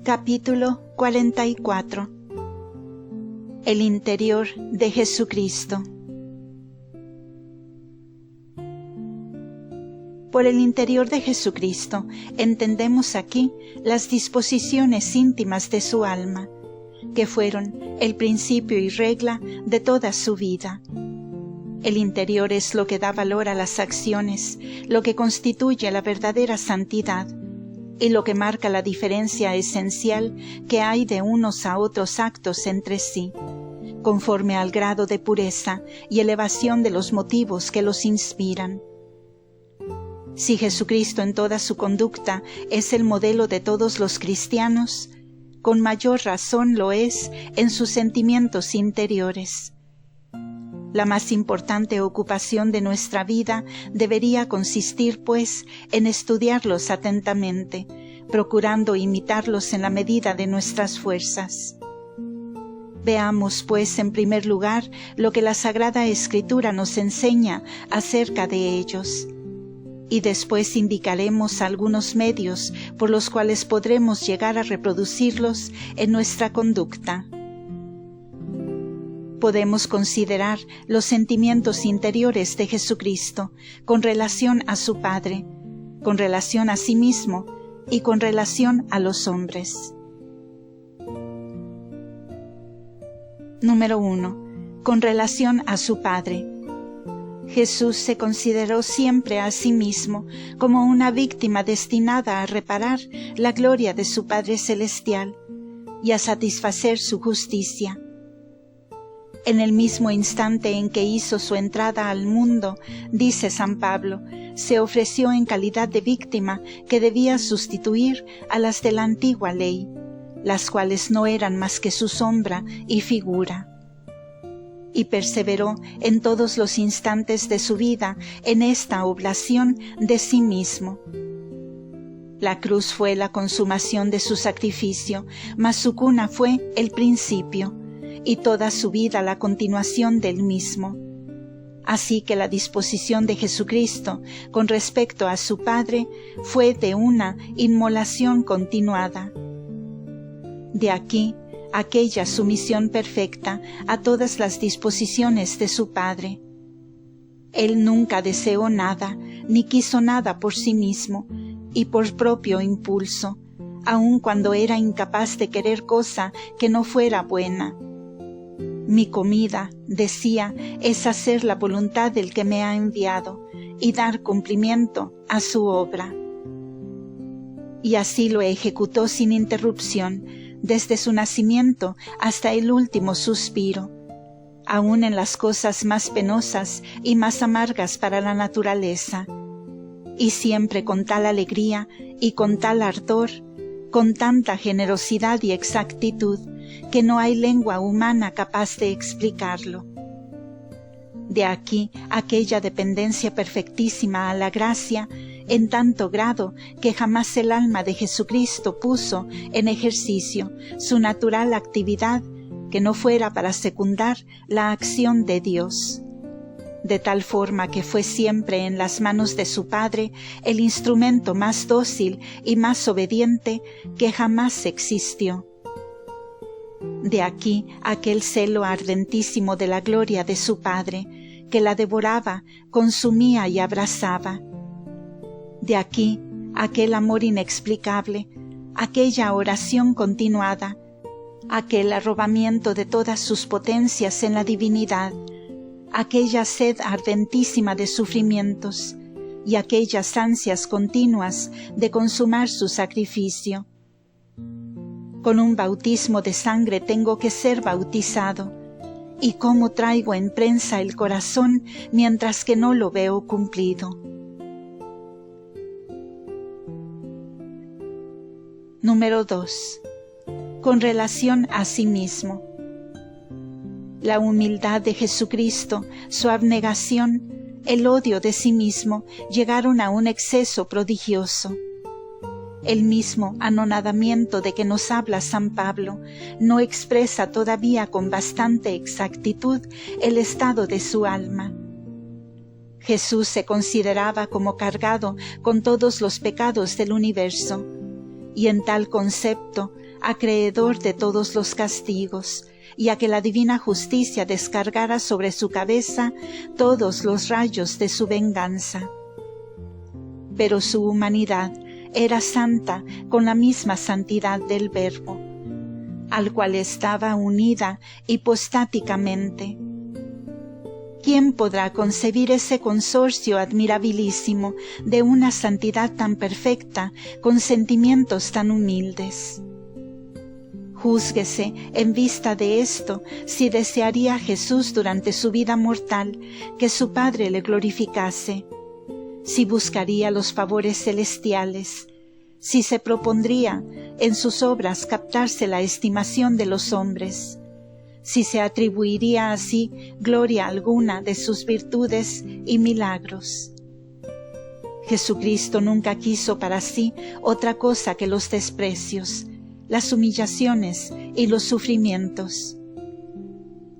Capítulo 44. El interior de Jesucristo. Por el interior de Jesucristo entendemos aquí las disposiciones íntimas de su alma, que fueron el principio y regla de toda su vida. El interior es lo que da valor a las acciones, lo que constituye la verdadera santidad, y lo que marca la diferencia esencial que hay de unos a otros actos entre sí, conforme al grado de pureza y elevación de los motivos que los inspiran. Si Jesucristo en toda su conducta es el modelo de todos los cristianos, con mayor razón lo es en sus sentimientos interiores. La más importante ocupación de nuestra vida debería consistir, pues, en estudiarlos atentamente, procurando imitarlos en la medida de nuestras fuerzas. Veamos, pues, en primer lugar, lo que la Sagrada Escritura nos enseña acerca de ellos, y después indicaremos algunos medios por los cuales podremos llegar a reproducirlos en nuestra conducta. Podemos considerar los sentimientos interiores de Jesucristo con relación a su Padre, con relación a sí mismo y con relación a los hombres. Número 1. Con relación a su Padre. Jesús se consideró siempre a sí mismo como una víctima destinada a reparar la gloria de su Padre Celestial y a satisfacer su justicia. En el mismo instante en que hizo su entrada al mundo, dice San Pablo, se ofreció en calidad de víctima que debía sustituir a las de la antigua ley, las cuales no eran más que su sombra y figura. Y perseveró en todos los instantes de su vida en esta oblación de sí mismo. La cruz fue la consumación de su sacrificio, mas su cuna fue el principio, y toda su vida la continuación del mismo. Así que la disposición de Jesucristo con respecto a su Padre fue de una inmolación continuada. De aquí aquella sumisión perfecta a todas las disposiciones de su Padre. Él nunca deseó nada, ni quiso nada por sí mismo, y por propio impulso, aun cuando era incapaz de querer cosa que no fuera buena. Mi comida, decía, es hacer la voluntad del que me ha enviado y dar cumplimiento a su obra. Y así lo ejecutó sin interrupción, desde su nacimiento hasta el último suspiro, aun en las cosas más penosas y más amargas para la naturaleza, y siempre con tal alegría y con tal ardor, con tanta generosidad y exactitud, que no hay lengua humana capaz de explicarlo. De aquí aquella dependencia perfectísima a la gracia, en tanto grado que jamás el alma de Jesucristo puso en ejercicio su natural actividad que no fuera para secundar la acción de Dios. De tal forma que fue siempre en las manos de su Padre el instrumento más dócil y más obediente que jamás existió. De aquí aquel celo ardentísimo de la gloria de su Padre, que la devoraba, consumía y abrazaba. De aquí aquel amor inexplicable, aquella oración continuada, aquel arrobamiento de todas sus potencias en la divinidad, aquella sed ardentísima de sufrimientos y aquellas ansias continuas de consumar su sacrificio. Con un bautismo de sangre tengo que ser bautizado, y cómo traigo en prensa el corazón mientras que no lo veo cumplido. Número 2. Con relación a sí mismo. La humildad de Jesucristo, su abnegación, el odio de sí mismo llegaron a un exceso prodigioso. El mismo anonadamiento de que nos habla San Pablo no expresa todavía con bastante exactitud el estado de su alma. Jesús se consideraba como cargado con todos los pecados del universo, y en tal concepto acreedor de todos los castigos, y a que la divina justicia descargara sobre su cabeza todos los rayos de su venganza. Pero su humanidad era santa con la misma santidad del Verbo, al cual estaba unida hipostáticamente. ¿Quién podrá concebir ese consorcio admirabilísimo de una santidad tan perfecta con sentimientos tan humildes? Júzguese en vista de esto si desearía Jesús durante su vida mortal que su Padre le glorificase, si buscaría los favores celestiales, si se propondría en sus obras captarse la estimación de los hombres, si se atribuiría así gloria alguna de sus virtudes y milagros. Jesucristo nunca quiso para sí otra cosa que los desprecios, las humillaciones y los sufrimientos.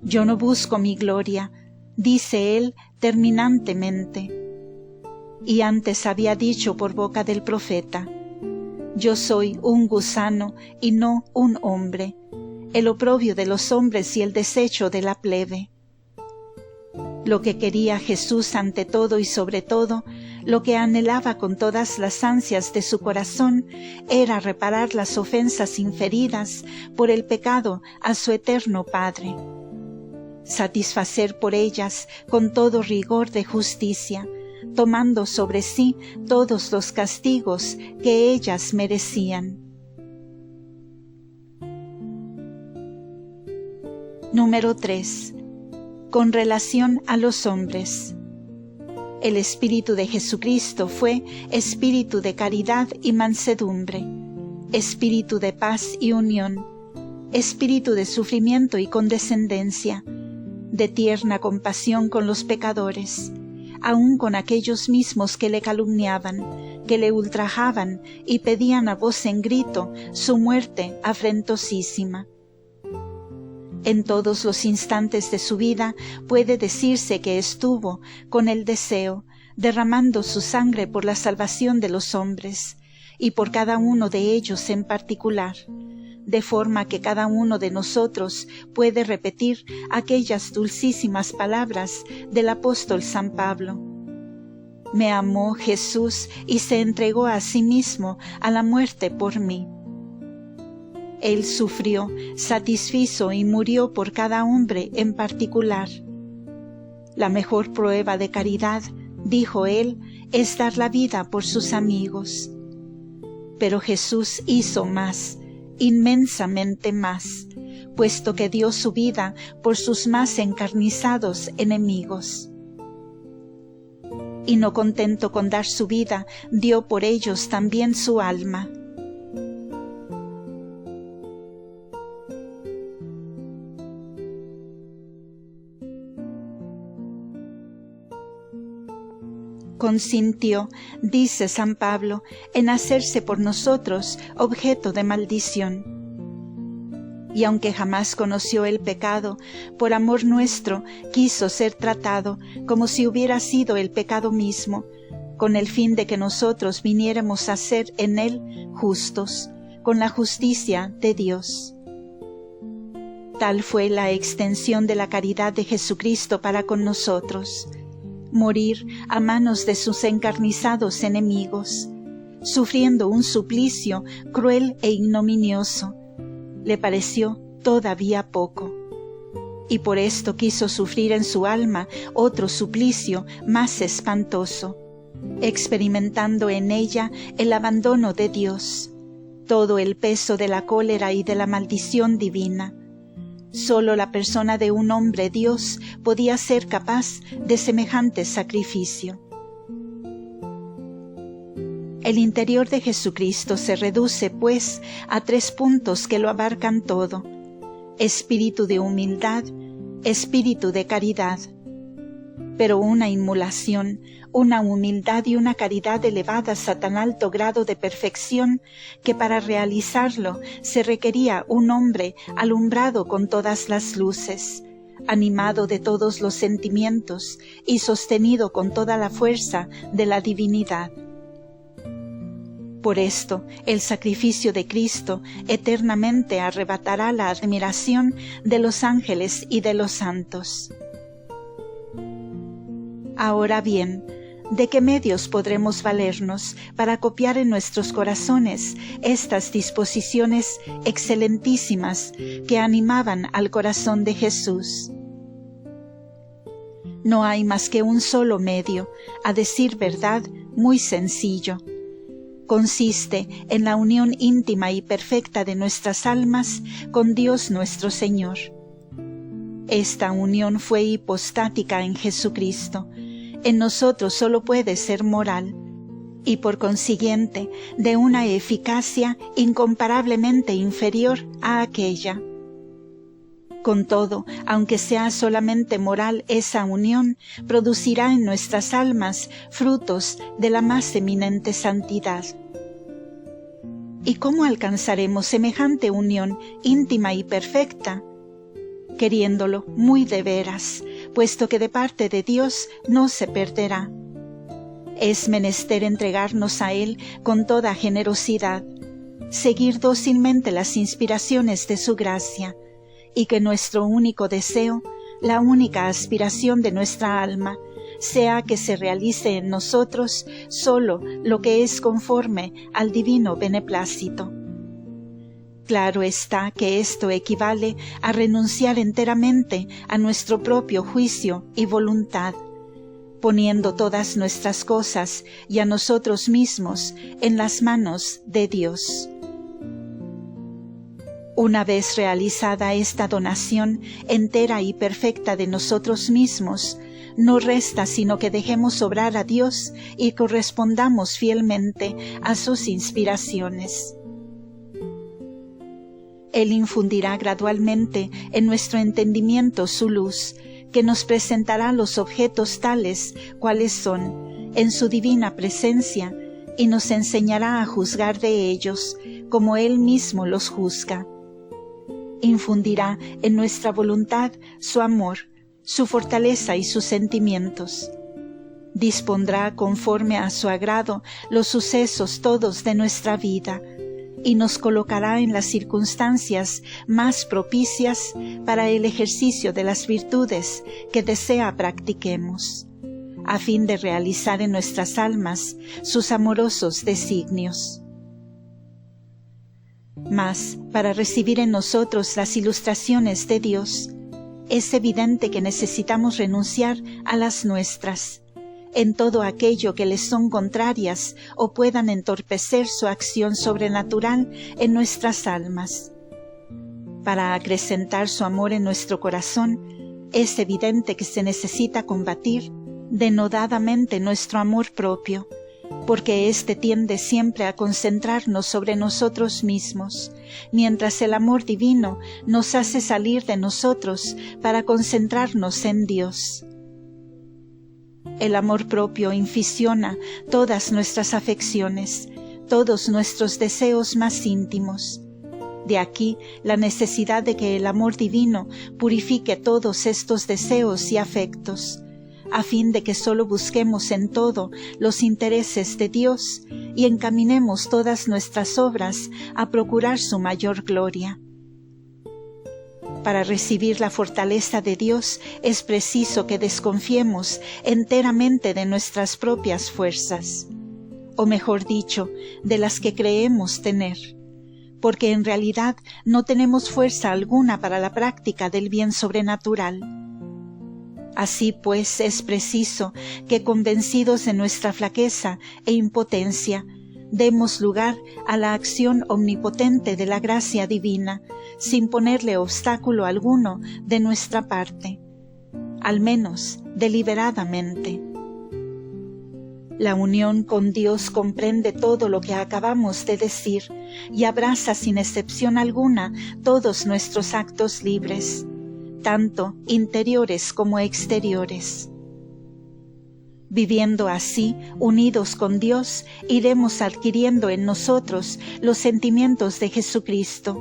Yo no busco mi gloria, dice él terminantemente, y antes había dicho por boca del profeta: yo soy un gusano y no un hombre, el oprobio de los hombres y el desecho de la plebe. Lo que quería Jesús ante todo y sobre todo, lo que anhelaba con todas las ansias de su corazón, era reparar las ofensas inferidas por el pecado a su eterno Padre, satisfacer por ellas con todo rigor de justicia, tomando sobre sí todos los castigos que ellas merecían. Número 3. Con relación a los hombres. El Espíritu de Jesucristo fue espíritu de caridad y mansedumbre, espíritu de paz y unión, espíritu de sufrimiento y condescendencia, de tierna compasión con los pecadores, aun con aquellos mismos que le calumniaban, que le ultrajaban y pedían a voz en grito su muerte afrentosísima. En todos los instantes de su vida puede decirse que estuvo con el deseo, derramando su sangre por la salvación de los hombres, y por cada uno de ellos en particular, de forma que cada uno de nosotros puede repetir aquellas dulcísimas palabras del apóstol San Pablo: me amó Jesús y se entregó a sí mismo a la muerte por mí. Él sufrió, satisfizo y murió por cada hombre en particular. La mejor prueba de caridad, dijo él, es dar la vida por sus amigos. Pero Jesús hizo más, inmensamente más, puesto que dio su vida por sus más encarnizados enemigos. Y no contento con dar su vida, dio por ellos también su alma. Consintió, dice San Pablo, en hacerse por nosotros objeto de maldición. Y aunque jamás conoció el pecado, por amor nuestro quiso ser tratado como si hubiera sido el pecado mismo, con el fin de que nosotros viniéramos a ser en él justos, con la justicia de Dios. Tal fue la extensión de la caridad de Jesucristo para con nosotros: morir a manos de sus encarnizados enemigos, sufriendo un suplicio cruel e ignominioso, le pareció todavía poco, y por esto quiso sufrir en su alma otro suplicio más espantoso, experimentando en ella el abandono de Dios, todo el peso de la cólera y de la maldición divina. Solo la persona de un hombre Dios podía ser capaz de semejante sacrificio. El interior de Jesucristo se reduce, pues, a 3 puntos que lo abarcan todo: espíritu de humildad, espíritu de caridad. Pero una inmolación, una humildad y una caridad elevadas a tan alto grado de perfección que para realizarlo se requería un hombre alumbrado con todas las luces, animado de todos los sentimientos y sostenido con toda la fuerza de la divinidad. Por esto, el sacrificio de Cristo eternamente arrebatará la admiración de los ángeles y de los santos. Ahora bien, ¿de qué medios podremos valernos para copiar en nuestros corazones estas disposiciones excelentísimas que animaban al corazón de Jesús? No hay más que un solo medio, a decir verdad, muy sencillo. Consiste en la unión íntima y perfecta de nuestras almas con Dios nuestro Señor. Esta unión fue hipostática en Jesucristo. En nosotros solo puede ser moral, y por consiguiente de una eficacia incomparablemente inferior a aquella. Con todo, aunque sea solamente moral, esa unión producirá en nuestras almas frutos de la más eminente santidad. ¿Y cómo alcanzaremos semejante unión íntima y perfecta? Queriéndolo muy de veras, puesto que de parte de Dios no se perderá. Es menester entregarnos a Él con toda generosidad, seguir dócilmente las inspiraciones de su gracia, y que nuestro único deseo, la única aspiración de nuestra alma, sea que se realice en nosotros solo lo que es conforme al divino beneplácito. Claro está que esto equivale a renunciar enteramente a nuestro propio juicio y voluntad, poniendo todas nuestras cosas y a nosotros mismos en las manos de Dios. Una vez realizada esta donación entera y perfecta de nosotros mismos, no resta sino que dejemos obrar a Dios y correspondamos fielmente a sus inspiraciones. Él infundirá gradualmente en nuestro entendimiento su luz, que nos presentará los objetos tales cuales son, en su divina presencia, y nos enseñará a juzgar de ellos, como Él mismo los juzga. Infundirá en nuestra voluntad su amor, su fortaleza y sus sentimientos. Dispondrá conforme a su agrado los sucesos todos de nuestra vida, y nos colocará en las circunstancias más propicias para el ejercicio de las virtudes que desea practiquemos, a fin de realizar en nuestras almas sus amorosos designios. Mas, para recibir en nosotros las ilustraciones de Dios, es evidente que necesitamos renunciar a las nuestras, en todo aquello que les son contrarias o puedan entorpecer su acción sobrenatural en nuestras almas. Para acrecentar su amor en nuestro corazón, es evidente que se necesita combatir denodadamente nuestro amor propio, porque éste tiende siempre a concentrarnos sobre nosotros mismos, mientras el amor divino nos hace salir de nosotros para concentrarnos en Dios. El amor propio inficiona todas nuestras afecciones, todos nuestros deseos más íntimos. De aquí la necesidad de que el amor divino purifique todos estos deseos y afectos, a fin de que sólo busquemos en todo los intereses de Dios y encaminemos todas nuestras obras a procurar su mayor gloria. Para recibir la fortaleza de Dios es preciso que desconfiemos enteramente de nuestras propias fuerzas, o mejor dicho, de las que creemos tener, porque en realidad no tenemos fuerza alguna para la práctica del bien sobrenatural. Así pues es preciso que, convencidos de nuestra flaqueza e impotencia, demos lugar a la acción omnipotente de la gracia divina, sin ponerle obstáculo alguno de nuestra parte, al menos deliberadamente. La unión con Dios comprende todo lo que acabamos de decir y abraza sin excepción alguna todos nuestros actos libres, tanto interiores como exteriores. Viviendo así, unidos con Dios, iremos adquiriendo en nosotros los sentimientos de Jesucristo,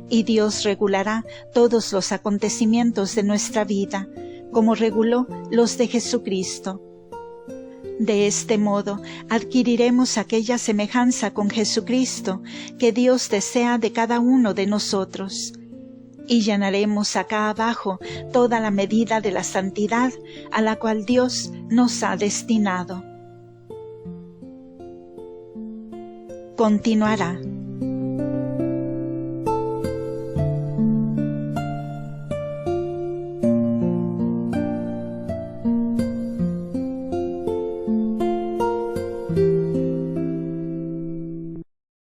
y Dios regulará todos los acontecimientos de nuestra vida, como reguló los de Jesucristo. De este modo, adquiriremos aquella semejanza con Jesucristo que Dios desea de cada uno de nosotros, y llenaremos acá abajo toda la medida de la santidad a la cual Dios nos ha destinado. Continuará.